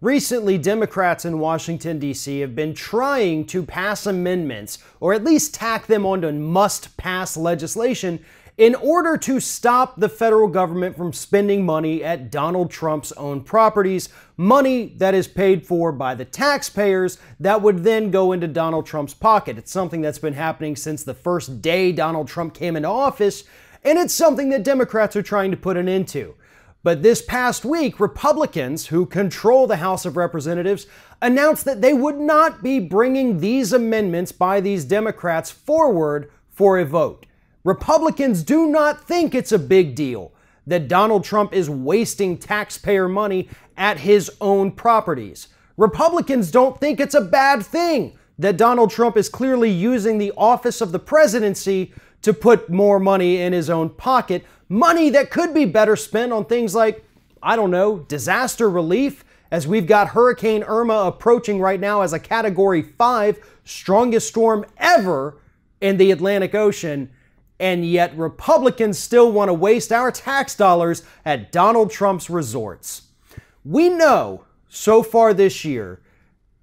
Recently, Democrats in Washington, D.C. have been trying to pass amendments, or at least tack them onto must-pass legislation, in order to stop the federal government from spending money at Donald Trump's own properties, money that is paid for by the taxpayers that would then go into Donald Trump's pocket. It's something that's been happening since the first day Donald Trump came into office, and it's something that Democrats are trying to put an end to. But this past week, Republicans, who control the House of Representatives, announced that they would not be bringing these amendments by these Democrats forward for a vote. Republicans do not think it's a big deal that Donald Trump is wasting taxpayer money at his own properties. Republicans don't think it's a bad thing that Donald Trump is clearly using the office of the presidency to put more money in his own pocket, money that could be better spent on things like, I don't know, disaster relief, as we've got Hurricane Irma approaching right now as a Category 5, strongest storm ever in the Atlantic Ocean, and yet Republicans still want to waste our tax dollars at Donald Trump's resorts. We know so far this year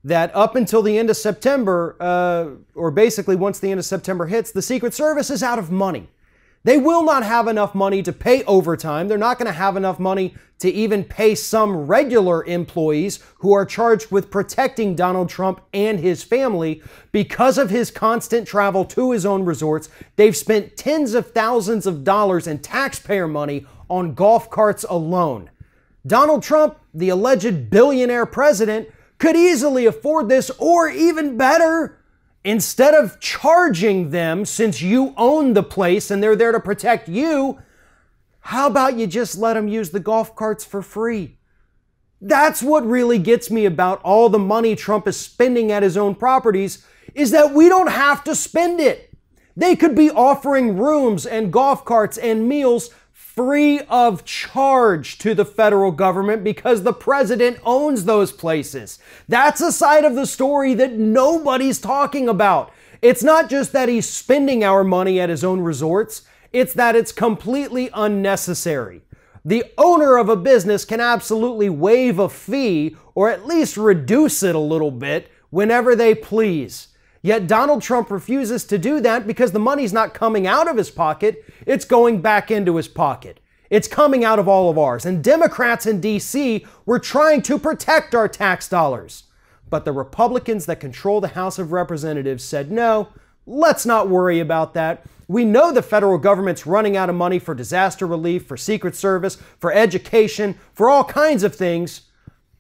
that up until the end of September, or basically once the end of September hits, the Secret Service is out of money. They will not have enough money to pay overtime. They're not going to have enough money to even pay some regular employees who are charged with protecting Donald Trump and his family. Because of his constant travel to his own resorts, they've spent tens of thousands of dollars in taxpayer money on golf carts alone. Donald Trump, the alleged billionaire president, could easily afford this, or even better, instead of charging them, since you own the place and they're there to protect you, how about you just let them use the golf carts for free? That's what really gets me about all the money Trump is spending at his own properties, is that we don't have to spend it. They could be offering rooms and golf carts and meals free of charge to the federal government because the president owns those places. That's a side of the story that nobody's talking about. It's not just that he's spending our money at his own resorts, it's that it's completely unnecessary. The owner of a business can absolutely waive a fee or at least reduce it a little bit whenever they please. Yet Donald Trump refuses to do that because the money's not coming out of his pocket, it's going back into his pocket. It's coming out of all of ours. And Democrats in D.C. were trying to protect our tax dollars. But the Republicans that control the House of Representatives said, no, let's not worry about that. We know the federal government's running out of money for disaster relief, for Secret Service, for education, for all kinds of things.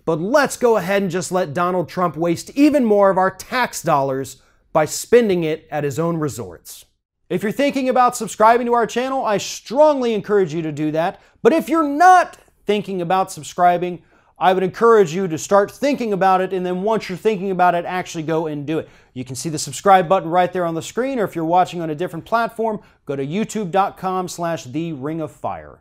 But let's go ahead and just let Donald Trump waste even more of our tax dollars by spending it at his own resorts. If you're thinking about subscribing to our channel, I strongly encourage you to do that. But if you're not thinking about subscribing, I would encourage you to start thinking about it, and then once you're thinking about it, actually go and do it. You can see the subscribe button right there on the screen, or if you're watching on a different platform, go to youtube.com/TheRingOfFire.